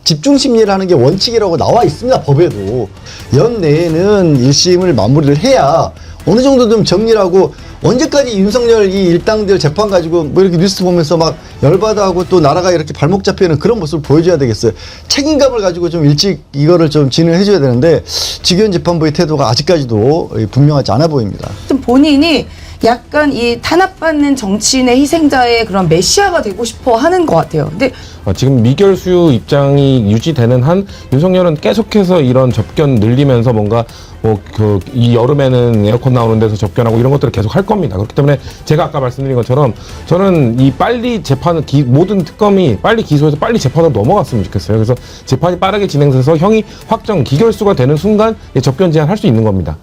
집중 심리를 하는 게 원칙이라고 나와 있습니다. 법에도. 연내에는 1심을 마무리를 해야 어느 정도 좀 정리를 하고, 언제까지 윤석열 이 일당들 재판 가지고 뭐 이렇게 뉴스 보면서 막 열받아하고 또 나라가 이렇게 발목 잡히는 그런 모습을 보여줘야 되겠어요. 책임감을 가지고 좀 일찍 이거를 좀 진행해 줘야 되는데, 지기현 재판부의 태도가 아직까지도 분명하지 않아 보입니다. 좀 본인이 약간 이 탄압받는 정치인의 희생자의 그런 메시아가 되고 싶어 하는 것 같아요. 근데 지금 미결수 입장이 유지되는 한 윤석열은 계속해서 이런 접견 늘리면서 뭔가 이 여름에는 에어컨 나오는 데서 접견하고 이런 것들을 계속 할 겁니다. 그렇기 때문에 제가 아까 말씀드린 것처럼 저는 이 빨리 재판을 모든 특검이 빨리 기소해서 빨리 재판으로 넘어갔으면 좋겠어요. 그래서 재판이 빠르게 진행돼서 형이 확정 기결수가 되는 순간 접견 제한할 수 있는 겁니다.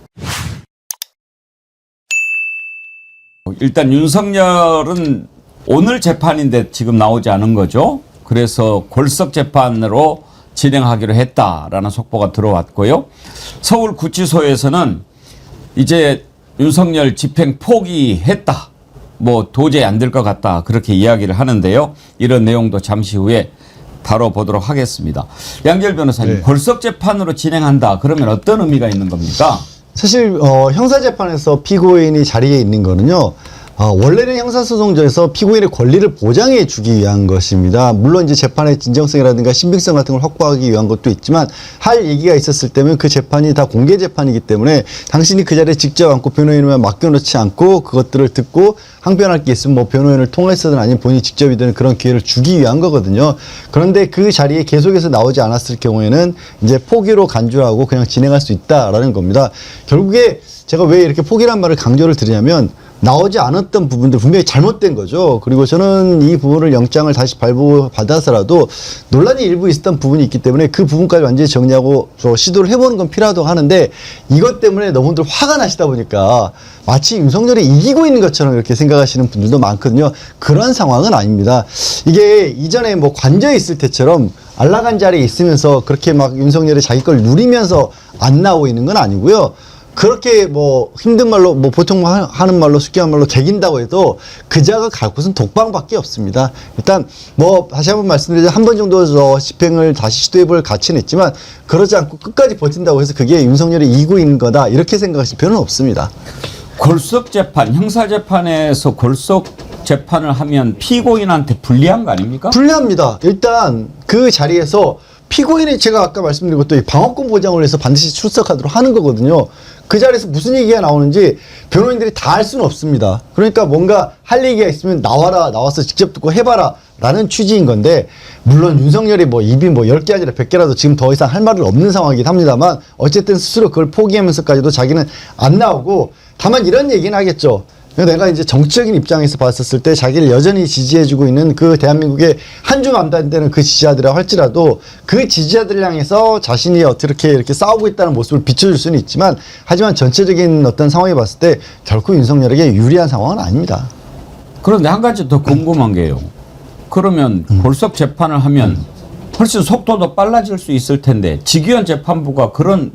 일단 윤석열은 오늘 재판인데 지금 나오지 않은 거죠. 그래서 골석 재판으로 진행하기로 했다라는 속보가 들어왔고요. 서울구치소에서는 이제 윤석열 집행 포기했다. 뭐 도저히 안 될 것 같다. 그렇게 이야기를 하는데요. 이런 내용도 잠시 후에 다뤄보도록 하겠습니다. 양결 변호사님, 네. 골석 재판으로 진행한다. 그러면 어떤 의미가 있는 겁니까? 사실 형사재판에서 피고인이 자리에 있는 거는요, 원래는 형사소송전에서 피고인의 권리를 보장해 주기 위한 것입니다. 물론 이제 재판의 진정성이라든가 신빙성 같은 걸 확보하기 위한 것도 있지만, 할 얘기가 있었을 때면 그 재판이 다 공개 재판이기 때문에 당신이 그 자리에 직접 앉고 변호인을 맡겨놓지 않고 그것들을 듣고 항변할 게 있으면 뭐 변호인을 통해서든 아니면 본인이 직접이든 그런 기회를 주기 위한 거거든요. 그런데 그 자리에 계속해서 나오지 않았을 경우에는 이제 포기로 간주하고 그냥 진행할 수 있다라는 겁니다. 결국에 제가 왜 이렇게 포기란 말을 강조를 드리냐면, 나오지 않았던 부분들 분명히 잘못된 거죠. 그리고 저는 이 부분을 영장을 다시 발부받아서라도 논란이 일부 있었던 부분이 있기 때문에 그 부분까지 완전히 정리하고 시도를 해보는 건 필요하다고 하는데, 이것 때문에 너무들 화가 나시다 보니까 마치 윤석열이 이기고 있는 것처럼 이렇게 생각하시는 분들도 많거든요. 그런 상황은 아닙니다. 이게 이전에 뭐 관저에 있을 때처럼 안락한 자리에 있으면서 그렇게 막 윤석열이 자기 걸 누리면서 안 나오고 있는 건 아니고요. 그렇게 뭐 힘든 말로 뭐 보통 하는 말로 쉽게 한 말로 개긴다고 해도 그자가 갈 곳은 독방밖에 없습니다. 일단 뭐 다시 한번 말씀드리자, 한 번 정도 집행을 다시 시도해볼 가치는 있지만, 그러지 않고 끝까지 버틴다고 해서 그게 윤석열이 이기고 있는 거다 이렇게 생각하실 필요는 없습니다. 골석 재판, 형사 재판에서 골석 재판을 하면 피고인한테 불리한 거 아닙니까? 불리합니다. 일단 그 자리에서 피고인이, 제가 아까 말씀드린 것도 이 방어권 보장을 위해서 반드시 출석하도록 하는 거거든요. 그 자리에서 무슨 얘기가 나오는지 변호인들이 다 알 수는 없습니다. 그러니까 뭔가 할 얘기가 있으면 나와라, 나와서 직접 듣고 해봐라 라는 취지인 건데, 물론 윤석열이 뭐 입이 뭐 10개 아니라 100개라도 지금 더 이상 할 말은 없는 상황이긴 합니다만, 어쨌든 스스로 그걸 포기하면서까지도 자기는 안 나오고, 다만 이런 얘기는 하겠죠. 내가 이제 정치적인 입장에서 봤었을 때 자기를 여전히 지지해주고 있는 그 대한민국의 한 줌 안 되는 그 지지자들이라 할지라도, 그 지지자들을 향해서 자신이 어떻게 이렇게 싸우고 있다는 모습을 비춰줄 수는 있지만, 하지만 전체적인 어떤 상황에 봤을 때 결코 윤석열에게 유리한 상황은 아닙니다. 그런데 한 가지 더 궁금한 게요. 그러면 골석 재판을 하면 훨씬 속도도 빨라질 수 있을 텐데, 지기현 재판부가 그런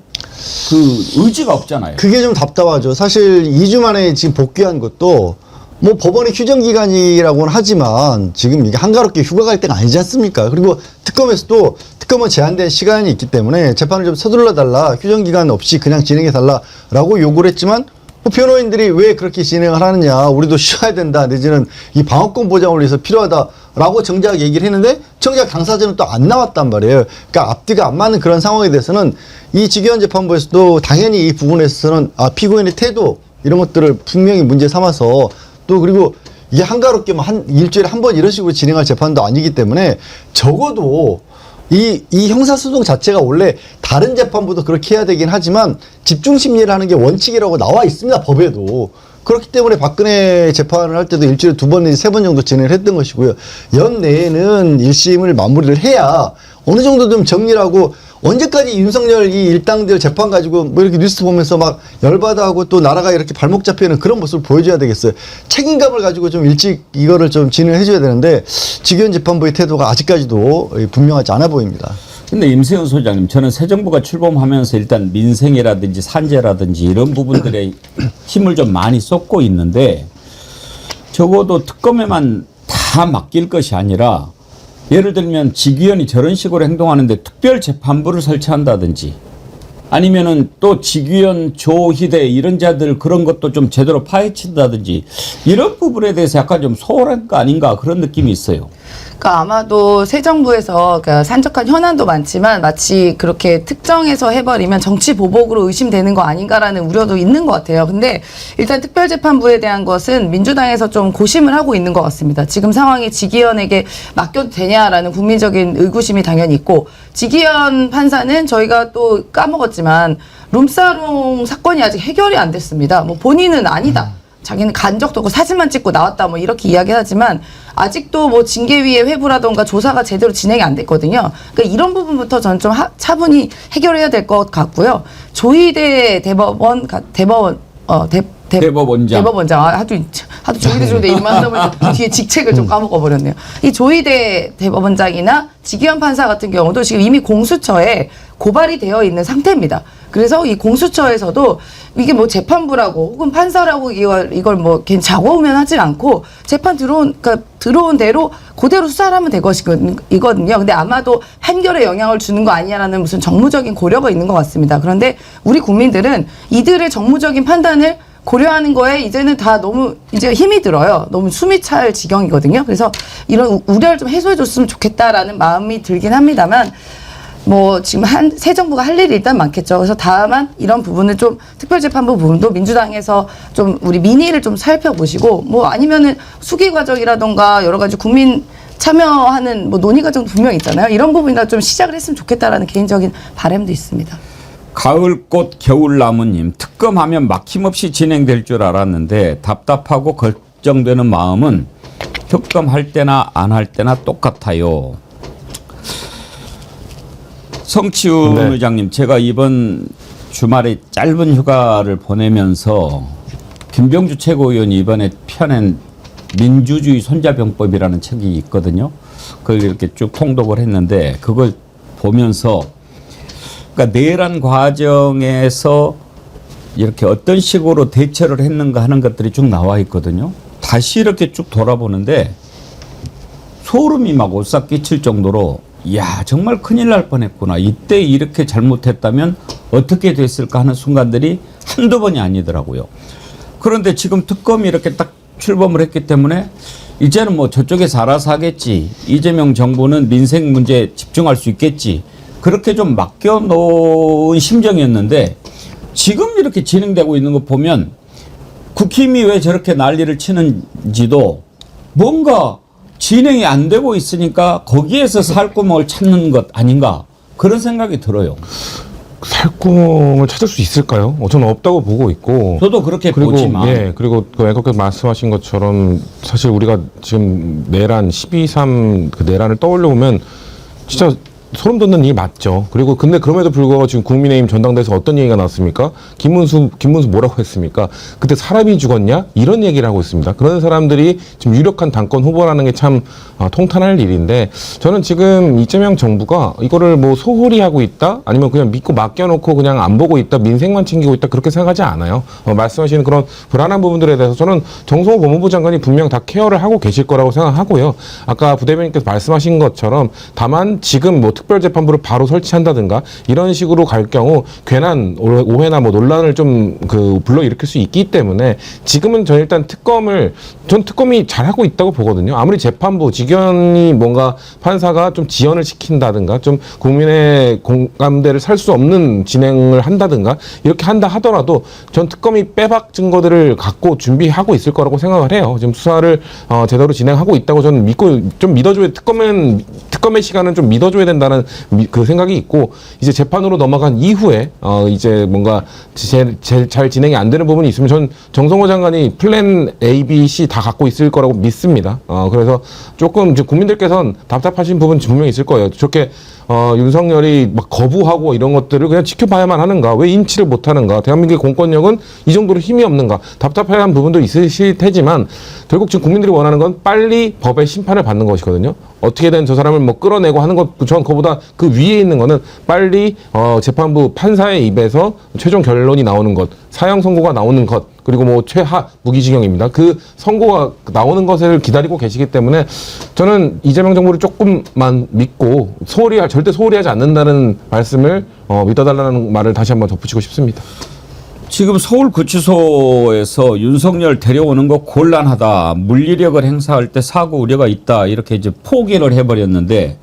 그 의지가 없잖아요. 그게 좀 답답하죠. 사실 2주 만에 지금 복귀한 것도 뭐 법원의 휴정 기간이라고는 하지만 지금 이게 한가롭게 휴가 갈 때가 아니지 않습니까? 그리고 특검에서도 특검은 제한된 시간이 있기 때문에 재판을 좀 서둘러 달라, 휴정 기간 없이 그냥 진행해 달라라고 요구를 했지만, 변호인들이 왜 그렇게 진행을 하느냐, 우리도 쉬어야 된다, 내지는 이 방어권 보장을 위해서 필요하다라고 정작 얘기를 했는데, 정작 당사자는 또 안 나왔단 말이에요. 그러니까 앞뒤가 안 맞는 그런 상황에 대해서는 이 지기현 재판부에서도 당연히 이 부분에서는 피고인의 태도 이런 것들을 분명히 문제 삼아서, 또 그리고 이게 한가롭게 뭐 일주일에 한 번 이런 식으로 진행할 재판도 아니기 때문에, 적어도 이 형사소송 자체가 원래 다른 재판부도 그렇게 해야 되긴 하지만 집중 심리를 하는 게 원칙이라고 나와 있습니다, 법에도. 그렇기 때문에 박근혜 재판을 할 때도 일주일에 2번 내지 3번 정도 진행을 했던 것이고요. 연내에는 1심을 마무리를 해야 어느 정도 좀 정리를 하고, 언제까지 윤석열 이 일당들 재판 가지고 뭐 이렇게 뉴스 보면서 막 열받아하고 또 나라가 이렇게 발목 잡히는 그런 모습을 보여줘야 되겠어요. 책임감을 가지고 좀 일찍 이거를 좀 진행을 해줘야 되는데, 지기현 재판부의 태도가 아직까지도 분명하지 않아 보입니다. 근데 임세훈 소장님, 저는 새 정부가 출범하면서 일단 민생이라든지 산재라든지 이런 부분들에 힘을 좀 많이 쏟고 있는데, 적어도 특검에만 다 맡길 것이 아니라 예를 들면 직위원이 저런 식으로 행동하는데 특별재판부를 설치한다든지 아니면은 또 직위원 조희대 이런 자들 그런 것도 좀 제대로 파헤친다든지 이런 부분에 대해서 약간 좀 소홀한 거 아닌가 그런 느낌이 있어요. 그러니까 아마도 새 정부에서 그러니까 산적한 현안도 많지만 마치 그렇게 특정해서 해버리면 정치 보복으로 의심되는 거 아닌가라는 우려도 있는 것 같아요. 근데 일단 특별재판부에 대한 것은 민주당에서 좀 고심을 하고 있는 것 같습니다. 지금 상황이 직위원에게 맡겨도 되냐라는 국민적인 의구심이 당연히 있고 직위원 판사는 저희가 또 까먹었지만 룸사롱 사건이 아직 해결이 안 됐습니다. 뭐 본인은 아니다. 자기는 간 적도 없고 사진만 찍고 나왔다 뭐 이렇게 이야기하지만 아직도 뭐 징계위의 회부라던가 조사가 제대로 진행이 안 됐거든요. 그러니까 이런 부분부터 저는 좀 차분히 해결해야 될 것 같고요. 조희대 대법원장. 하도 조희대 이름만 하다 보니까 뒤에 직책을 좀 까먹어버렸네요. 이 조희대 대법원장이나 직위원 판사 같은 경우도 지금 이미 공수처에 고발이 되어 있는 상태입니다. 그래서 이 공수처에서도 이게 뭐 재판부라고 혹은 판사라고 이걸 뭐 괜히 작업하면 하지 않고 재판 들어온 대로 그대로 수사를 하면 될 것이거든요. 근데 아마도 판결에 영향을 주는 거 아니냐라는 무슨 정무적인 고려가 있는 것 같습니다. 그런데 우리 국민들은 이들의 정무적인 판단을 고려하는 거에 이제는 다 너무 이제 힘이 들어요. 너무 숨이 찰 지경이거든요. 그래서 이런 우려를 좀 해소해 줬으면 좋겠다라는 마음이 들긴 합니다만 뭐 지금 새 정부가 할 일이 일단 많겠죠. 그래서 다만 이런 부분을 좀 특별재판부 부분도 민주당에서 좀 우리 민의를 좀 살펴보시고 뭐 아니면은 수기 과정이라던가 여러 가지 국민 참여하는 뭐 논의 과정도 분명히 있잖아요. 이런 부분이나 좀 시작을 했으면 좋겠다라는 개인적인 바람도 있습니다. 가을꽃 겨울나무님 특검하면 막힘없이 진행될 줄 알았는데 답답하고 걱정되는 마음은 특검할 때나 안 할 때나 똑같아요. 성치훈 네. 의장님, 제가 이번 주말에 짧은 휴가를 보내면서 김병주 최고위원이 이번에 펴낸 민주주의 손자병법이라는 책이 있거든요. 그걸 이렇게 쭉 통독을 했는데 그걸 보면서 그러니까 내란 과정에서 이렇게 어떤 식으로 대처를 했는가 하는 것들이 쭉 나와 있거든요. 다시 이렇게 쭉 돌아보는데 소름이 막 오싹 끼칠 정도로 이야 정말 큰일 날 뻔했구나. 이때 이렇게 잘못했다면 어떻게 됐을까 하는 순간들이 한두 번이 아니더라고요. 그런데 지금 특검이 이렇게 딱 출범을 했기 때문에 이제는 뭐 저쪽에서 알아서 하겠지. 이재명 정부는 민생 문제에 집중할 수 있겠지. 그렇게 좀 맡겨놓은 심정이었는데 지금 이렇게 진행되고 있는 거 보면 국힘이 왜 저렇게 난리를 치는지도 뭔가 진행이 안 되고 있으니까 거기에서 살구멍을 찾는 것 아닌가 그런 생각이 들어요. 살구멍을 찾을 수 있을까요? 저는 없다고 보고 있고. 저도 그렇게 보지만. 예, 그리고 그 앵커께서 말씀하신 것처럼 사실 우리가 지금 내란 12.3 그 내란을 떠올려 보면 진짜 소름 돋는 일이 맞죠. 그리고 근데 그럼에도 불구하고 지금 국민의힘 전당대회에서 어떤 얘기가 나왔습니까? 김문수 뭐라고 했습니까? 그때 사람이 죽었냐? 이런 얘기를 하고 있습니다. 그런 사람들이 지금 유력한 당권 후보라는 게 참 통탄할 일인데 저는 지금 이재명 정부가 이거를 뭐 소홀히 하고 있다? 아니면 그냥 믿고 맡겨놓고 그냥 안 보고 있다? 민생만 챙기고 있다? 그렇게 생각하지 않아요. 말씀하시는 그런 불안한 부분들에 대해서 저는 정성호 법무부 장관이 분명 다 케어를 하고 계실 거라고 생각하고요. 아까 부대변인께서 말씀하신 것처럼 다만 지금 뭐 특별재판부를 바로 설치한다든가 이런 식으로 갈 경우 괜한 오해나 뭐 논란을 좀 불러일으킬 수 있기 때문에 지금은 전 일단 특검이 잘하고 있다고 보거든요. 아무리 재판부 직위원이 뭔가 판사가 좀 지연을 시킨다든가 좀 국민의 공감대를 살 수 없는 진행을 한다든가 이렇게 한다 하더라도 전 특검이 빼박 증거들을 갖고 준비하고 있을 거라고 생각을 해요. 지금 수사를 제대로 진행하고 있다고 저는 믿고 좀 믿어줘야 특검의 시간은 좀 믿어줘야 된다는 그 생각이 있고 이제 재판으로 넘어간 이후에 이제 뭔가 잘 진행이 안 되는 부분이 있으면 전 정성호 장관이 플랜 A, B, C 다 갖고 있을 거라고 믿습니다. 그래서 조금 이제 국민들께서는 답답하신 부분 분명히 있을 거예요. 저렇게 윤석열이 막 거부하고 이런 것들을 그냥 지켜봐야만 하는가? 왜 인치를 못하는가? 대한민국의 공권력은 이 정도로 힘이 없는가? 답답해한 부분도 있으실 테지만 결국 지금 국민들이 원하는 건 빨리 법의 심판을 받는 것이거든요. 어떻게든 저 사람을 뭐 끌어내고 하는 것, 전 그보다 그 위에 있는 거는 빨리 재판부 판사의 입에서 최종 결론이 나오는 것, 사형 선고가 나오는 것, 그리고 뭐 최하 무기징역입니다. 그 선고가 나오는 것을 기다리고 계시기 때문에 저는 이재명 정부를 조금만 믿고 절대 소홀히 하지 않는다는 말씀을 믿어달라는 말을 다시 한번 덧붙이고 싶습니다. 지금 서울구치소에서 윤석열 데려오는 거 곤란하다. 물리력을 행사할 때 사고 우려가 있다. 이렇게 이제 포기를 해버렸는데,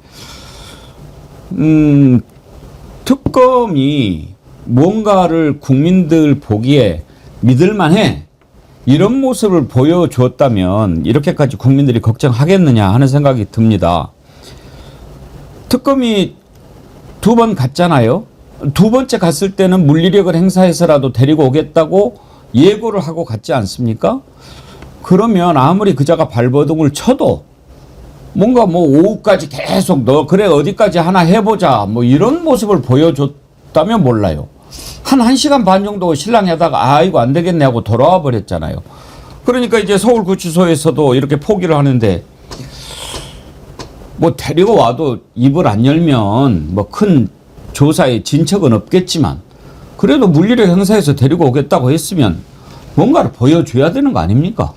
특검이 뭔가를 국민들 보기에 믿을만해. 이런 모습을 보여줬다면 이렇게까지 국민들이 걱정하겠느냐 하는 생각이 듭니다. 특검이 2번 갔잖아요. 2번째 갔을 때는 물리력을 행사해서라도 데리고 오겠다고 예고를 하고 갔지 않습니까? 그러면 아무리 그자가 발버둥을 쳐도 뭔가 뭐 오후까지 계속 너 그래 어디까지 하나 해보자 뭐 이런 모습을 보여줬다면 몰라요. 한 1시간 반 정도 실랑이 하다가 아 이거 안 되겠네 하고 돌아와 버렸잖아요. 그러니까 이제 서울구치소에서도 이렇게 포기를 하는데 뭐 데리고 와도 입을 안 열면 뭐 큰 조사에 진척은 없겠지만 그래도 물리력 행사해서 데리고 오겠다고 했으면 뭔가를 보여줘야 되는 거 아닙니까?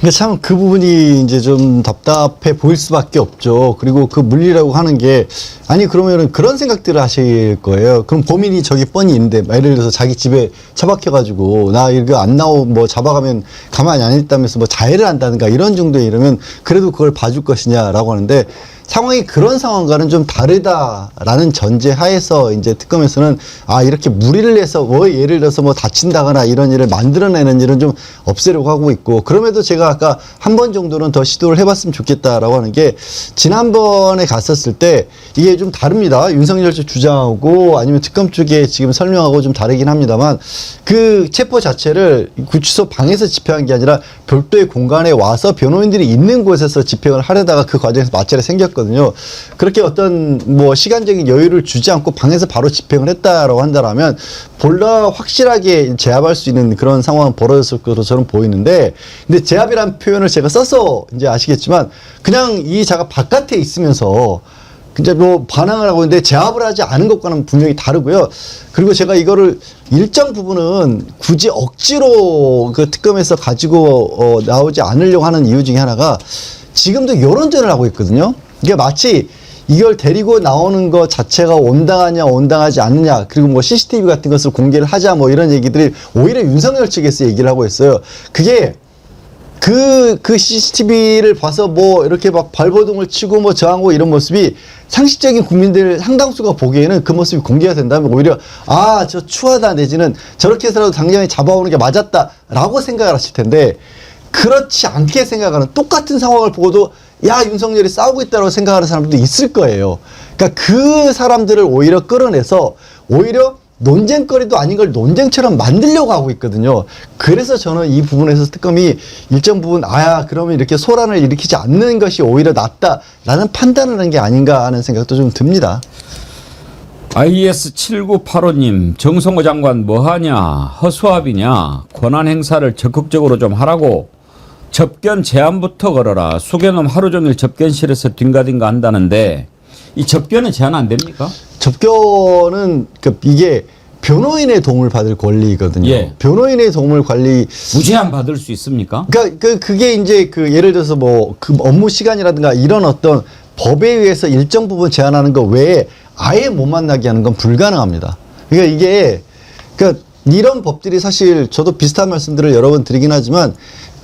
근데 참 그 부분이 이제 좀 답답해 보일 수밖에 없죠. 그리고 그 물리라고 하는 게 아니 그러면은 그런 생각들을 하실 거예요. 그럼 범인이 저기 뻔히 있는데 예를 들어서 자기 집에 처박혀가지고 나 이거 안 뭐 잡아가면 가만히 안 있다면서 뭐 자해를 한다든가 이런 정도에 이러면 그래도 그걸 봐줄 것이냐라고 하는데 상황이 그런 상황과는 좀 다르다라는 전제 하에서 이제 특검에서는 아 이렇게 무리를 해서 뭐 예를 들어서 뭐 다친다거나 이런 일을 만들어내는 일은 좀 없애려고 하고 있고 그럼에도 제가 아까 한 번 정도는 더 시도를 해봤으면 좋겠다라고 하는 게 지난번에 갔었을 때 이게 좀 다릅니다. 윤석열 측 주장하고 아니면 특검 쪽에 지금 설명하고 좀 다르긴 합니다만 그 체포 자체를 구치소 방에서 집행한 게 아니라 별도의 공간에 와서 변호인들이 있는 곳에서 집행을 하려다가 그 과정에서 마찰이 생겼거든요. 그렇게 어떤 뭐 시간적인 여유를 주지 않고 방에서 바로 집행을 했다라고 한다라면 보다 확실하게 제압할 수 있는 그런 상황은 벌어졌을 것으로 저는 보이는데 근데 제압이라는 표현을 제가 써서 이제 아시겠지만 그냥 이 자가 바깥에 있으면서 이제 뭐 반항을 하고 있는데 제압을 하지 않은 것과는 분명히 다르고요. 그리고 제가 이거를 일정 부분은 굳이 억지로 그 특검에서 가지고 나오지 않으려고 하는 이유 중에 하나가 지금도 여론전을 하고 있거든요. 이게 마치 이걸 데리고 나오는 것 자체가 온당하냐 온당하지 않느냐 그리고 뭐 CCTV 같은 것을 공개를 하자 뭐 이런 얘기들이 오히려 윤석열 측에서 얘기를 하고 있어요. 그게 그 CCTV를 봐서 뭐 이렇게 막 발버둥을 치고 뭐 저항하고 이런 모습이 상식적인 국민들 상당수가 보기에는 그 모습이 공개가 된다면 오히려 아, 저 추하다 내지는 저렇게 해서라도 당장에 잡아오는 게 맞았다라고 생각을 하실 텐데 그렇지 않게 생각하는 똑같은 상황을 보고도 야, 윤석열이 싸우고 있다고 생각하는 사람들도 있을 거예요. 그러니까 그 사람들을 오히려 끌어내서 오히려 논쟁거리도 아닌 걸 논쟁처럼 만들려고 하고 있거든요. 그래서 저는 이 부분에서 특검이 일정 부분 그러면 이렇게 소란을 일으키지 않는 것이 오히려 낫다라는 판단을 한 게 아닌가 하는 생각도 좀 듭니다. IS7985님 정성호 장관 뭐하냐 허수아비냐 권한 행사를 적극적으로 좀 하라고 접견 제한부터 걸어라. 수개놈 하루 종일 접견실에서 딩가딩가 한다는데 이 접견은 제한 안 됩니까? 접견은 이게 변호인의 도움을 받을 권리거든요. 예. 변호인의 도움을 무제한 받을 수 있습니까? 그러니까 그게 이제 예를 들어서 뭐 그 업무 시간이라든가 이런 어떤 법에 의해서 일정 부분 제한하는 것 외에 아예 못 만나게 하는 건 불가능합니다. 그러니까 이게 이런 법들이 사실 저도 비슷한 말씀들을 여러 번 드리긴 하지만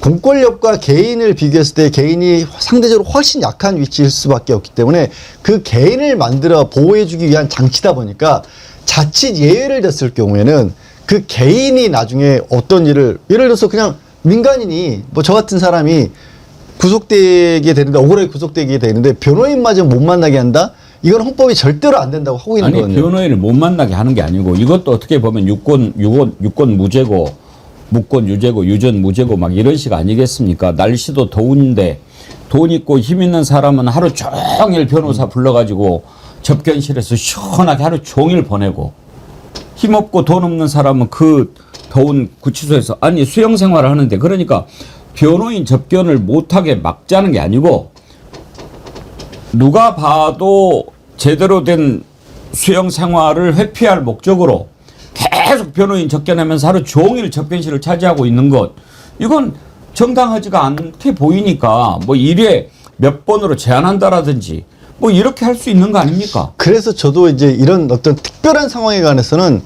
공권력과 개인을 비교했을 때 개인이 상대적으로 훨씬 약한 위치일 수밖에 없기 때문에 그 개인을 만들어 보호해주기 위한 장치다 보니까 자칫 예외를 뒀을 경우에는 그 개인이 나중에 어떤 일을 예를 들어서 그냥 민간인이 뭐 저 같은 사람이 구속되게 되는데 억울하게 구속되게 되는데 변호인마저 못 만나게 한다? 이건 헌법이 절대로 안 된다고 하고 있는 거거든요. 변호인을 못 만나게 하는 게 아니고 이것도 어떻게 보면 유권 무죄고 무권 유죄고 유전 무죄고 막 이런 식 아니겠습니까? 날씨도 더운데 돈 있고 힘 있는 사람은 하루 종일 변호사 불러가지고 접견실에서 시원하게 하루 종일 보내고 힘없고 돈 없는 사람은 그 더운 구치소에서 수영 생활을 하는데 그러니까 변호인 접견을 못하게 막자는 게 아니고 누가 봐도 제대로 된 수영 생활을 회피할 목적으로 계속 변호인 접견하면서 하루 종일 접견실을 차지하고 있는 것, 이건 정당하지가 않게 보이니까 뭐 1회 몇 번으로 제한한다라든지 뭐 이렇게 할 수 있는 거 아닙니까? 그래서 저도 이제 이런 어떤 특별한 상황에 관해서는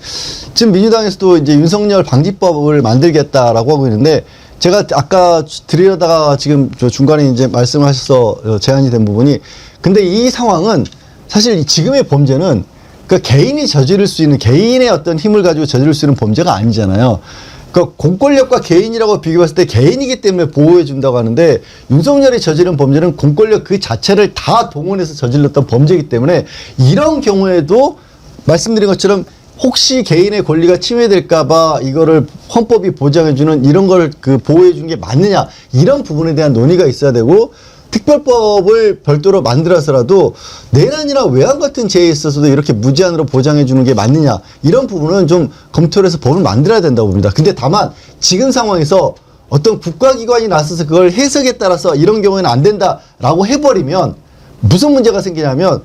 지금 민주당에서도 이제 윤석열 방지법을 만들겠다라고 하고 있는데, 제가 아까 드리려다가 지금 저 중간에 이제 말씀하셔서 제안이 된 부분이, 근데 이 상황은 사실 지금의 범죄는 그 개인이 저지를 수 있는, 개인의 어떤 힘을 가지고 저지를 수 있는 범죄가 아니잖아요. 그러니까 공권력과 개인이라고 비교했을 때 개인이기 때문에 보호해 준다고 하는데, 윤석열이 저지른 범죄는 공권력 그 자체를 다 동원해서 저질렀던 범죄이기 때문에, 이런 경우에도 말씀드린 것처럼 혹시 개인의 권리가 침해될까봐 이거를 헌법이 보장해주는 이런 걸 그 보호해준 게 맞느냐, 이런 부분에 대한 논의가 있어야 되고, 특별법을 별도로 만들어서라도 내란이나 외환 같은 죄에 있어서도 이렇게 무제한으로 보장해 주는 게 맞느냐, 이런 부분은 좀 검토를 해서 법을 만들어야 된다고 봅니다. 근데 다만 지금 상황에서 어떤 국가기관이 나서서 그걸 해석에 따라서 이런 경우에는 안 된다라고 해버리면 무슨 문제가 생기냐면,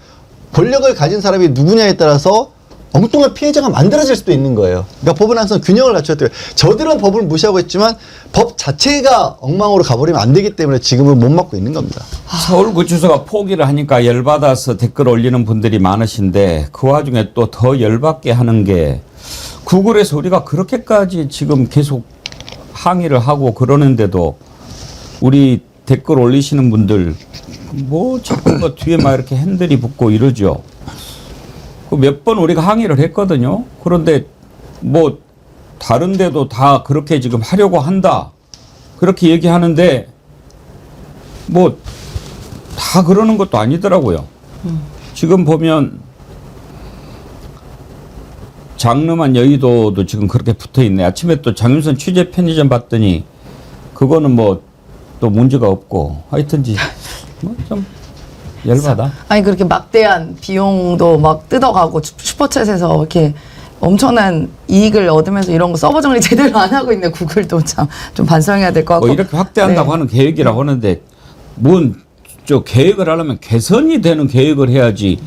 권력을 가진 사람이 누구냐에 따라서 엉뚱한 피해자가 만들어질 수도 있는 거예요. 그러니까 법은 항상 균형을 갖춰야 돼요. 저들은 법을 무시하고 있지만 법 자체가 엉망으로 가버리면 안 되기 때문에 지금은 못 막고 있는 겁니다. 서울구치소가 포기를 하니까 열받아서 댓글 올리는 분들이 많으신데, 그 와중에 또 더 열받게 하는 게, 구글에서 우리가 그렇게까지 지금 계속 항의를 하고 그러는데도 우리 댓글 올리시는 분들 뭐 자꾸 뭐 뒤에 막 이렇게 핸들이 붙고 이러죠. 몇 번 우리가 항의를 했거든요. 그런데 뭐 다른 데도 다 그렇게 지금 하려고 한다, 그렇게 얘기하는데 뭐 다 그러는 것도 아니더라고요. 지금 보면 장름한 여의도도 지금 그렇게 붙어 있네. 아침에 또 장윤선 취재 편의점 봤더니 그거는 뭐 또 문제가 없고, 하여튼지 뭐 좀 열받아. 아니 그렇게 막대한 비용도 막 뜯어가고 슈퍼챗에서 이렇게 엄청난 이익을 얻으면서 이런 거 서버 정리 제대로 안 하고 있는 구글도 참 좀 반성해야 될 것 같고. 뭐 이렇게 확대한다고 하는 계획이라고 하는데, 뭔 저 계획을 하려면 개선이 되는 계획을 해야지,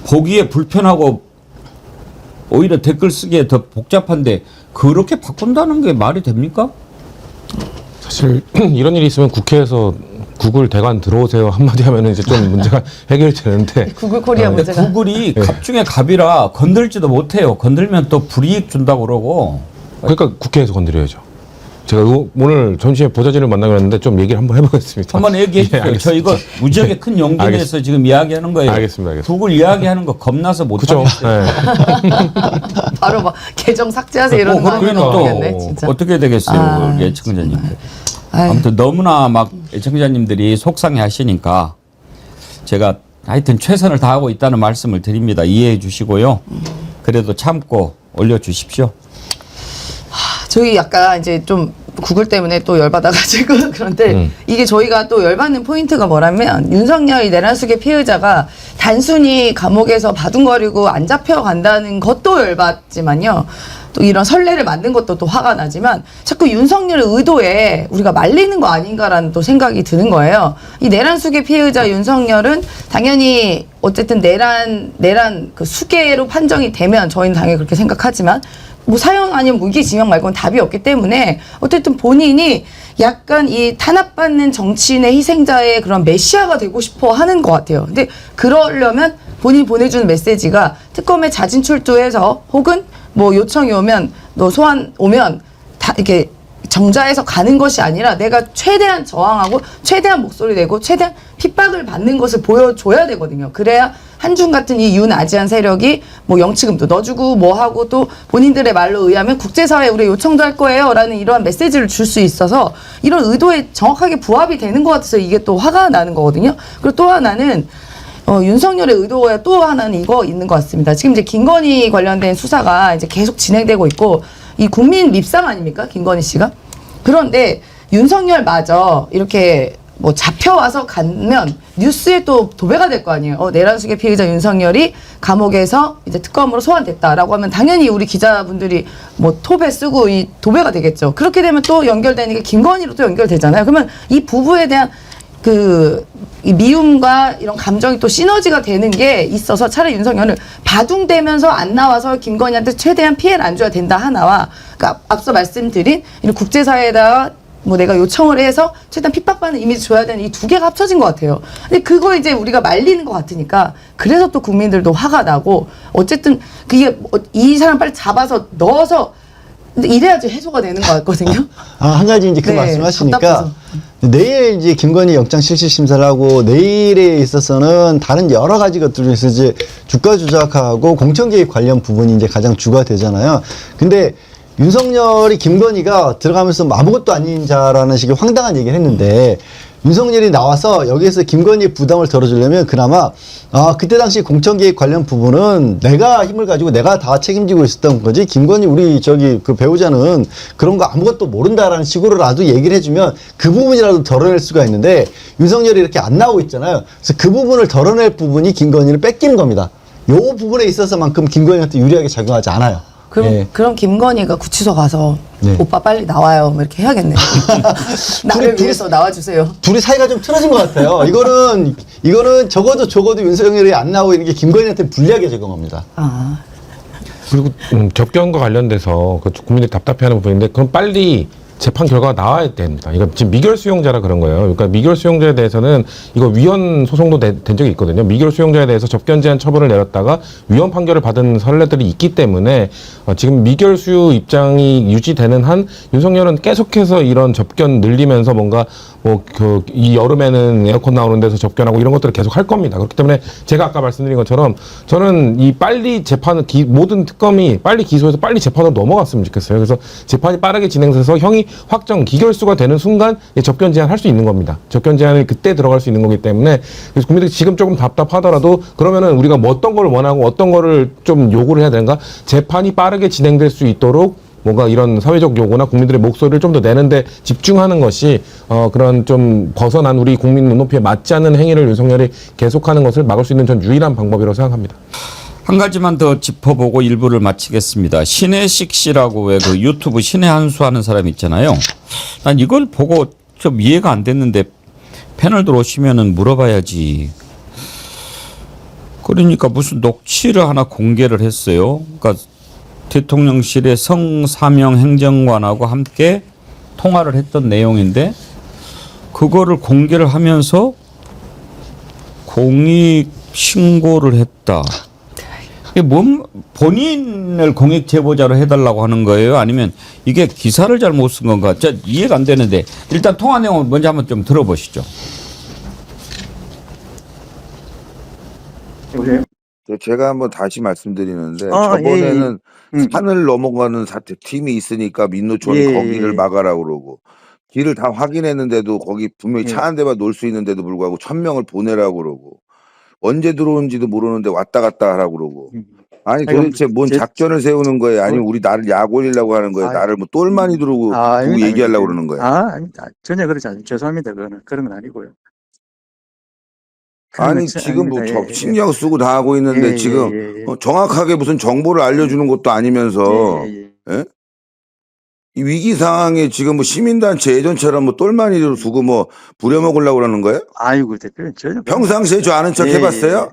보기에 불편하고 오히려 댓글 쓰기에 더 복잡한데 그렇게 바꾼다는 게 말이 됩니까? 사실 이런 일이 있으면 국회에서 구글 대관 들어오세요 한마디 하면 이제 좀 문제가 해결되는데, 구글 코리아 근데 문제가. 구글이 갑 중에 갑이라 건들지도 못해요. 건들면 또 불이익 준다고 그러고. 그러니까 국회에서 건드려야죠. 제가 오늘 점심에 보좌진을 만나기로 했는데 좀 얘기를 한번 해보겠습니다. 한번 얘기해 주세요. 예, 저 이거 무지하게 큰 용기 내서 지금 이야기하는 거예요. 알겠습니다. 구글 이야기하는 거 겁나서 못 그죠? 하겠어요. 바로 막 계정 삭제하세요 이러는 거 그러면 아니면 또 모르겠네 진짜. 어떻게 되겠어요, 아, 우리 애청자님들. 아유. 아무튼 너무나 막 애청자님들이 속상해 하시니까 제가 하여튼 최선을 다하고 있다는 말씀을 드립니다. 이해해 주시고요. 그래도 참고 올려주십시오. 저희 약간 이제 좀 구글 때문에 또 열받아가지고 그런데 이게 저희가 또 열받는 포인트가 뭐라면, 윤석열 이 내란숙의 피해자가 단순히 감옥에서 바둥거리고 안 잡혀간다는 것도 열받지만요, 또 이런 선례를 만든 것도 또 화가 나지만, 자꾸 윤석열의 의도에 우리가 말리는 거 아닌가라는 또 생각이 드는 거예요. 이 내란숙의 피해자 윤석열은 당연히 어쨌든 내란 그 수괴로 판정이 되면 저희는 당연히 그렇게 생각하지만, 뭐 사형 아니면 무기징역 말고는 답이 없기 때문에 어쨌든 본인이 약간 이 탄압받는 정치인의 희생자의 그런 메시아가 되고 싶어 하는 것 같아요. 근데 그러려면 본인이 보내주는 메시지가 특검에 자진 출두해서, 혹은 뭐 요청이 오면 너 소환 오면 다 이렇게 정자에서 가는 것이 아니라 내가 최대한 저항하고 최대한 목소리 내고 최대한 핍박을 받는 것을 보여줘야 되거든요. 그래야 한중 같은 이 윤아지안 세력이 뭐 영치금도 넣어주고 뭐 하고, 또 본인들의 말로 의하면 국제사회에 우리 요청도 할 거예요 라는 이러한 메시지를 줄 수 있어서 이런 의도에 정확하게 부합이 되는 것 같아서 이게 또 화가 나는 거거든요. 그리고 또 하나는 윤석열의 의도에 또 하나는 이거 있는 것 같습니다. 지금 이제 김건희 관련된 수사가 이제 계속 진행되고 있고, 이 국민 밉상 아닙니까? 김건희 씨가. 그런데 윤석열마저 이렇게 뭐 잡혀와서 가면 뉴스에 또 도배가 될 거 아니에요. 내란숙의 피해자 윤석열이 감옥에서 이제 특검으로 소환됐다라고 하면 당연히 우리 기자분들이 뭐 톱에 쓰고 이 도배가 되겠죠. 그렇게 되면 또 연결되는 게 김건희로 또 연결되잖아요. 그러면 이 부부에 대한 이 미움과 이런 감정이 또 시너지가 되는 게 있어서 차라리 윤석열은 바둥대면서 안 나와서 김건희한테 최대한 피해를 안 줘야 된다 하나와, 그러니까 앞서 말씀드린 이런 국제사회에다가 뭐 내가 요청을 해서 최대한 핍박받는 이미지 줘야 되는 이 두 개가 합쳐진 것 같아요. 근데 그거 이제 우리가 말리는 것 같으니까 그래서 또 국민들도 화가 나고, 어쨌든 그게 이 사람 빨리 잡아서 넣어서 이래야지 해소가 되는 것 같거든요. 한 가지 이제 그 네, 말씀하시니까 답답해서. 내일 이제 김건희 영장실질심사를 하고, 내일에 있어서는 다른 여러 가지 것들 중에서 이제 주가 조작하고 공천개입 관련 부분이 이제 가장 주가 되잖아요. 근데 윤석열이 김건희가 들어가면서 아무것도 아닌 자라는 식의 황당한 얘기를 했는데, 윤석열이 나와서 여기에서 김건희의 부담을 덜어주려면 그나마 그때 당시 공천개입 관련 부분은 내가 힘을 가지고 내가 다 책임지고 있었던 거지, 김건희 우리 그 배우자는 그런 거 아무것도 모른다라는 식으로라도 얘기를 해주면 그 부분이라도 덜어낼 수가 있는데, 윤석열이 이렇게 안 나오고 있잖아요. 그래서 그 부분을 덜어낼 부분이 김건희를 뺏기는 겁니다. 요 부분에 있어서만큼 김건희한테 유리하게 작용하지 않아요. 그럼 김건희가 구치소 가서 네. 오빠 빨리 나와요, 뭐 이렇게 해야겠네요. 나를 위해서 나와주세요. 둘이 사이가 좀 틀어진 것 같아요. 이거는 적어도 윤석열이 안 나오고 있는 게 김건희한테 불리하게 작용합니다. 그리고 접견과 관련돼서 국민들이 답답해하는 부분인데, 그럼 빨리 재판 결과가 나와야 됩니다. 이거 지금 미결 수용자라 그런 거예요. 그러니까 미결 수용자에 대해서는 이거 위헌 소송도 된 적이 있거든요. 미결 수용자에 대해서 접견 제한 처분을 내렸다가 위헌 판결을 받은 선례들이 있기 때문에 지금 미결 수용 입장이 유지되는 한 윤석열은 계속해서 이런 접견 늘리면서 뭔가 이 여름에는 에어컨 나오는 데서 접견하고 이런 것들을 계속 할 겁니다. 그렇기 때문에 제가 아까 말씀드린 것처럼 저는 이 빨리 재판을 모든 특검이 빨리 기소해서 빨리 재판으로 넘어갔으면 좋겠어요. 그래서 재판이 빠르게 진행돼서 형이 확정 기결수가 되는 순간 접견 제한 할 수 있는 겁니다. 접견 제한이 그때 들어갈 수 있는 거기 때문에, 그래서 국민들이 지금 조금 답답하더라도 그러면은 우리가 뭐 어떤 걸 원하고 어떤 거를 좀 요구를 해야 되는가, 재판이 빠르게 진행될 수 있도록 뭔가 이런 사회적 요구나 국민들의 목소리를 좀 더 내는데 집중하는 것이 그런 좀 벗어난 우리 국민 눈높이에 맞지 않는 행위를 윤석열이 계속하는 것을 막을 수 있는 전 유일한 방법이라고 생각합니다. 한 가지만 더 짚어보고 일부를 마치겠습니다. 신혜식 씨라고 왜 그 유튜브 신의 한수 하는 사람 있잖아요. 난 이걸 보고 좀 이해가 안 됐는데, 패널 들어오시면은 물어봐야지. 그러니까 무슨 녹취를 하나 공개를 했어요. 그러니까 대통령실의 성사명 행정관하고 함께 통화를 했던 내용인데, 그거를 공개를 하면서 공익 신고를 했다. 이게 본인을 공익 제보자로 해달라고 하는 거예요? 아니면 이게 기사를 잘못 쓴 건가? 이해가 안 되는데, 일단 통화 내용을 먼저 한번 좀 들어보시죠. 제가 한번 다시 말씀드리는데, 저번에는 산을 넘어가는 팀이 있으니까 민노총이 거기를 막아라 그러고, 길을 다 확인했는데도 거기 분명히 차 한 대만 놓을 수 있는데도 불구하고 1000명을 보내라고 그러고, 언제 들어오는지도 모르는데 왔다 갔다 하라고 그러고. 아니 도대체 뭔 작전을 세우는 거예요? 아니면 우리 나를 약 올리려고 하는 거예요? 나를 뭐 똘마니 두고 얘기하려고 그러는 거예요? 아닙니다. 전혀 그렇지 않습니다. 죄송합니다. 그런 건 아니고요. 아니 지금 뭐 신경 쓰고 다 하고 있는데 지금 정확하게 무슨 정보를 알려주는 것도 아니면서 예? 이 위기 상황에 지금 뭐 시민단체 예전처럼 뭐 똘마니로 두고 뭐 부려먹으려고 그러는 거예요? 아이고 대표님 전혀 평상시에 저 아는 척 해봤어요?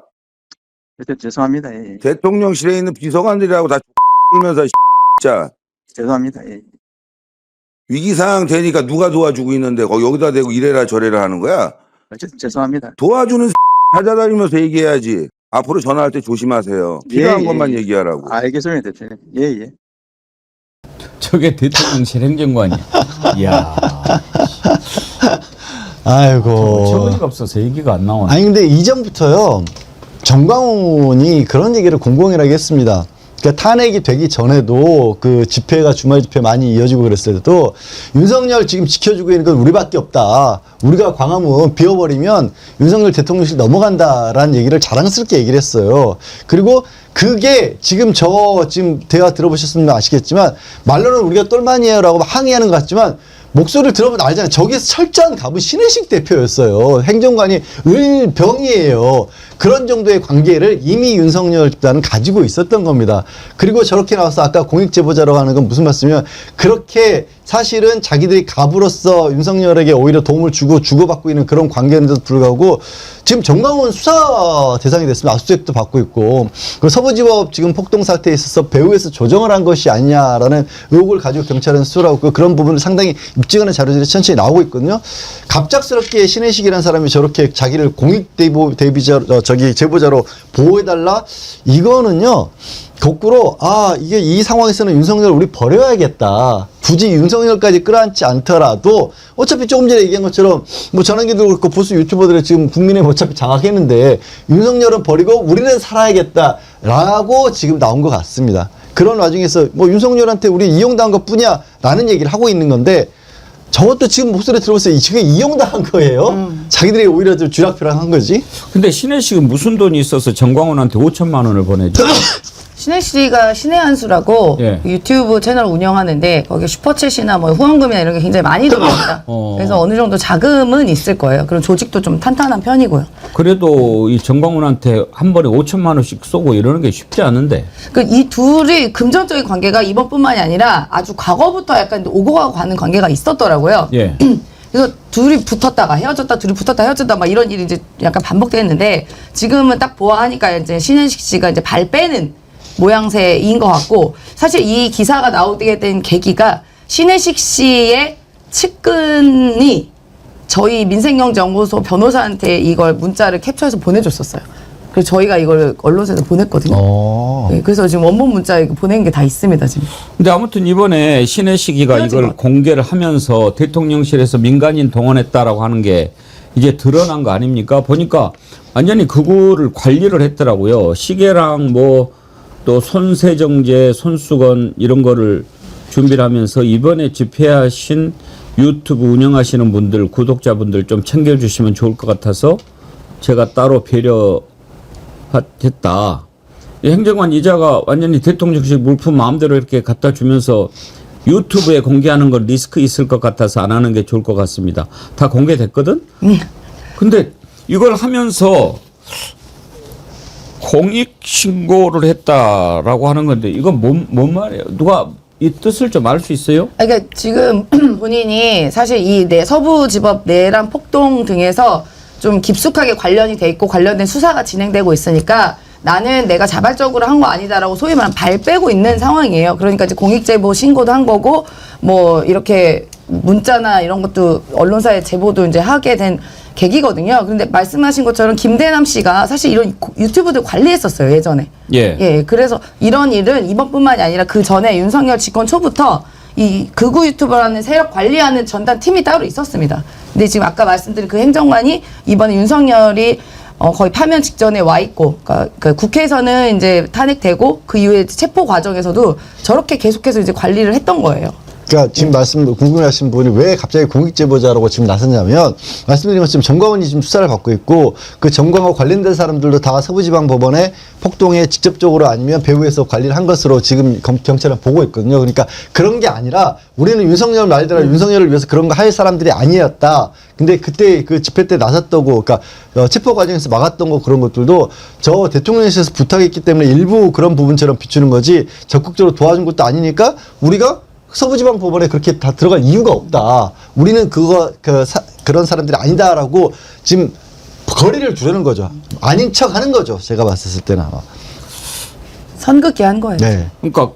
죄송합니다. 대통령실에 있는 비서관들이라고 다 X면서 진짜 죄송합니다. 위기 상황 되니까 누가 도와주고 있는데 거기 여기다 대고 이래라 저래라 하는 거야? 죄송합니다. 도와주는 찾아다니면서 얘기해야지. 앞으로 전화할 때 조심하세요. 필요한 것만 얘기하라고. 알겠습니다, 대표님. 예. 저게 대통령실 행정관이야. 이야. 아이고. 처분이가 없어서 얘기가 안 나오네. 아니 근데 이전부터요, 정광훈이 그런 얘기를 공공연하게 했습니다. 그러니까 탄핵이 되기 전에도 그 집회가 주말 집회 많이 이어지고 그랬을 때도 윤석열 지금 지켜주고 있는 건 우리밖에 없다. 우리가 광화문 비워버리면 윤석열 대통령실 넘어간다라는 얘기를 자랑스럽게 얘기를 했어요. 그리고 그게 지금 대화 들어보셨으면 아시겠지만 말로는 우리가 똘마니에요라고 항의하는 것 같지만 목소리를 들어보면 알잖아요. 저기서 철저한 갑은 신혜식 대표였어요. 행정관이 을병이에요. 그런 정도의 관계를 이미 윤석열 집단은 가지고 있었던 겁니다. 그리고 저렇게 나와서 아까 공익제보자라고 하는 건 무슨 말씀이면 그렇게 사실은 자기들이 갑으로서 윤석열에게 오히려 도움을 주고 주고받고 있는 그런 관계인데도 불구하고 지금 정광훈 수사 대상이 됐으면 압수수색도 받고 있고 그리고 서부지법 지금 폭동 사태에 있어서 배후에서 조정을 한 것이 아니냐라는 의혹을 가지고 경찰은 수사를 하고 그런 부분을 상당히 입증하는 자료들이 천천히 나오고 있거든요. 갑작스럽게 신혜식이라는 사람이 저렇게 자기를 공익 제보자로 보호해달라 이거는요. 거꾸로 이게 이 상황에서는 윤석열 우리 버려야겠다. 굳이 윤석열까지 끌어안지 않더라도 어차피 조금 전에 얘기한 것처럼 뭐 전환기도 그렇고 보수 유튜버들이 지금 국민의힘 어차피 장악했는데 윤석열은 버리고 우리는 살아야겠다라고 지금 나온 것 같습니다. 그런 와중에서 뭐 윤석열한테 우리 이용당한 것 뿐이야라는 얘기를 하고 있는 건데 저것도 지금 목소리 들어보세요. 지금 이용당한 거예요. 자기들이 오히려 좀 쥐락펴락 한 거지. 근데 신혜식은 무슨 돈이 있어서 정광훈한테 5천만 원을 보내죠? 신혜 씨가 신의 한수라고 예. 유튜브 채널 운영하는데 거기 슈퍼챗이나 뭐 후원금이나 이런 게 굉장히 많이 들어옵니다. 그래서 어느 정도 자금은 있을 거예요. 그런 조직도 좀 탄탄한 편이고요. 그래도 이 정광훈한테 한 번에 5천만 원씩 쏘고 이러는 게 쉽지 않은데. 이 둘이 금전적인 관계가 이번뿐만이 아니라 아주 과거부터 약간 오고 가고 가는 관계가 있었더라고요. 예. 그래서 둘이 붙었다가 헤어졌다, 둘이 붙었다 헤어졌다 막 이런 일이 이제 약간 반복됐는데 지금은 딱 보아하니까 이제 신혜식 씨가 이제 발 빼는 모양새인 것 같고 사실 이 기사가 나오게 된 계기가 신혜식 씨의 측근이 저희 민생경제연구소 변호사한테 이걸 문자를 캡처해서 보내줬었어요. 그래서 저희가 이걸 언론사에서 보냈거든요. 네, 그래서 지금 원본 문자 보낸 게 다 있습니다 지금. 근데 아무튼 이번에 신혜식이가 이걸 공개를 하면서 대통령실에서 민간인 동원했다라고 하는 게 이제 드러난 거 아닙니까? 보니까 완전히 그거를 관리를 했더라고요. 시계랑 뭐 또 손세정제, 손수건 이런 거를 준비를 하면서 이번에 집회하신 유튜브 운영하시는 분들, 구독자분들 좀 챙겨주시면 좋을 것 같아서 제가 따로 배려했다. 행정관 이자가 완전히 대통령실 물품 마음대로 이렇게 갖다 주면서 유튜브에 공개하는 건 리스크 있을 것 같아서 안 하는 게 좋을 것 같습니다. 다 공개됐거든? 근데 이걸 하면서 공익신고를 했다라고 하는 건데 이건 뭔 말이에요? 누가 이 뜻을 좀 알 수 있어요? 그러니까 지금 본인이 사실 이 서부지법 내란 폭동 등에서 좀 깊숙하게 관련이 돼 있고 관련된 수사가 진행되고 있으니까 나는 내가 자발적으로 한 거 아니다라고 소위 말하면 발 빼고 있는 상황이에요. 그러니까 이제 공익제보 신고도 한 거고 뭐 이렇게 문자나 이런 것도 언론사에 제보도 이제 하게 된 계기거든요. 그런데 말씀하신 것처럼 김대남 씨가 사실 이런 유튜브들 관리했었어요, 예전에. 예. 그래서 이런 일은 이번뿐만이 아니라 그 전에 윤석열 집권 초부터 이 극우 유튜버라는 세력 관리하는 전담 팀이 따로 있었습니다. 근데 지금 아까 말씀드린 그 행정관이 이번에 윤석열이 거의 파면 직전에 와 있고, 그러니까 국회에서는 이제 탄핵되고 그 이후에 체포 과정에서도 저렇게 계속해서 이제 관리를 했던 거예요. 그러니까 지금 궁금해하신 분이 왜 갑자기 공익제보자라고 지금 나섰냐면 말씀드린 것처럼 정광훈이 지금 수사를 받고 있고 그 정광훈과 관련된 사람들도 다 서부지방법원의 폭동에 직접적으로 아니면 배후에서 관리를 한 것으로 지금 경찰은 보고 있거든요. 그러니까 그런 게 아니라 우리는 윤석열 말대로 윤석열을 위해서 그런 거 할 사람들이 아니었다. 근데 그때 그 집회 때 나섰다고 그러니까 체포 과정에서 막았던 거 그런 것들도 저 대통령실에서 부탁했기 때문에 일부 그런 부분처럼 비추는 거지 적극적으로 도와준 것도 아니니까 우리가 서부지방법원에 그렇게 다 들어갈 이유가 없다. 우리는 그런 사람들이 아니다라고 지금 거리를 두려는 거죠. 아닌 척 하는 거죠. 제가 봤을 때는 아마. 선긋기 한 거예요. 네. 그러니까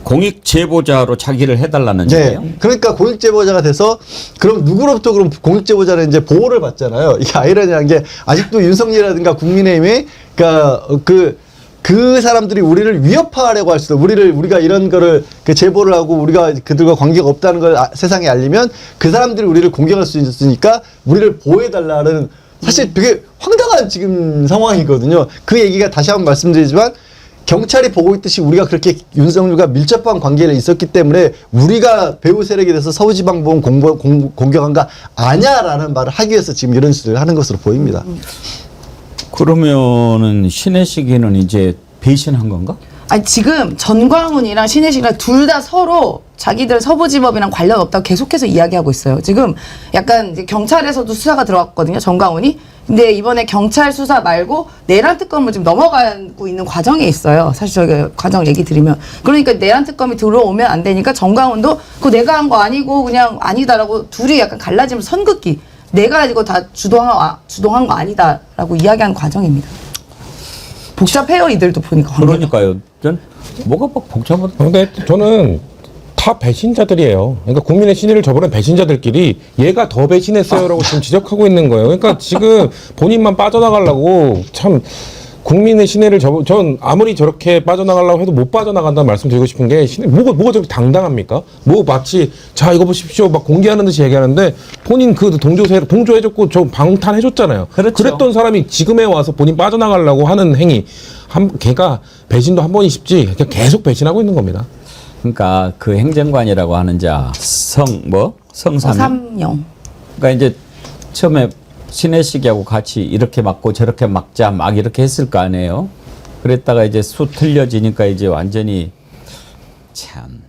공익 제보자로 자기를 해달라는 얘기예요. 네. 그러니까 공익 제보자가 돼서 그럼 누구로부터 그럼 공익 제보자는 이제 보호를 받잖아요. 이게 아이러니한 게 아직도 윤석열이라든가 국민의힘이 그러니까 그 사람들이 우리를 위협하려고 할 수도 우리가 이런 거를 제보를 하고 우리가 그들과 관계가 없다는 걸 세상에 알리면 그 사람들이 우리를 공격할 수 있으니까 우리를 보호해달라는 사실 되게 황당한 지금 상황이거든요. 그 얘기가 다시 한번 말씀드리지만 경찰이 보고 있듯이 우리가 그렇게 윤석열과 밀접한 관계를 있었기 때문에 우리가 배후 세력에 대해서 서부지방법원 공격한 거 아냐라는 말을 하기 위해서 지금 이런 짓을 하는 것으로 보입니다. 그러면은 신혜식이는 이제 배신한 건가? 아니 지금 전광훈이랑 신혜식이랑 둘 다 서로 자기들 서부지법이랑 관련 없다고 계속해서 이야기하고 있어요. 지금 약간 이제 경찰에서도 수사가 들어갔거든요. 정강훈이. 근데 이번에 경찰 수사 말고 내란 특검을 지금 넘어가고 있는 과정에 있어요. 사실 저희가 과정 얘기 드리면. 그러니까 내란 특검이 들어오면 안 되니까 정강훈도 그거 내가 한 거 아니고 그냥 아니다라고 둘이 약간 갈라지면서 선긋기. 내가 이거 다 주동한 거 아니다라고 이야기하는 과정입니다. 복잡해요, 이들도 보니까. 그러니까요. 전 뭐가 막 복잡하다. 근데 저는 다 배신자들이에요. 그러니까 국민의 신의를 저버린 배신자들끼리 얘가 더 배신했어요라고 지금 지적하고 있는 거예요. 그러니까 지금 본인만 빠져나가려고 참 국민의 신의를 전 아무리 저렇게 빠져나가려고 해도 못 빠져나간다는 말씀 드리고 싶은 게 뭐가 저렇게 당당합니까? 뭐 마치 자 이거 보십시오 막 공개하는 듯이 얘기하는데 본인 그 동조해줬고 저 방탄해줬잖아요. 그렇죠. 그랬던 사람이 지금에 와서 본인 빠져나가려고 하는 행위 걔가 배신도 한 번이 쉽지 그냥 계속 배신하고 있는 겁니다. 그러니까 그 행정관이라고 하는 자 성삼영. 삼영. 그러니까 이제 처음에 신혜식하고 같이 이렇게 막고 저렇게 막자 막 이렇게 했을 거 아니에요. 그랬다가 이제 수 틀려지니까 이제 완전히 참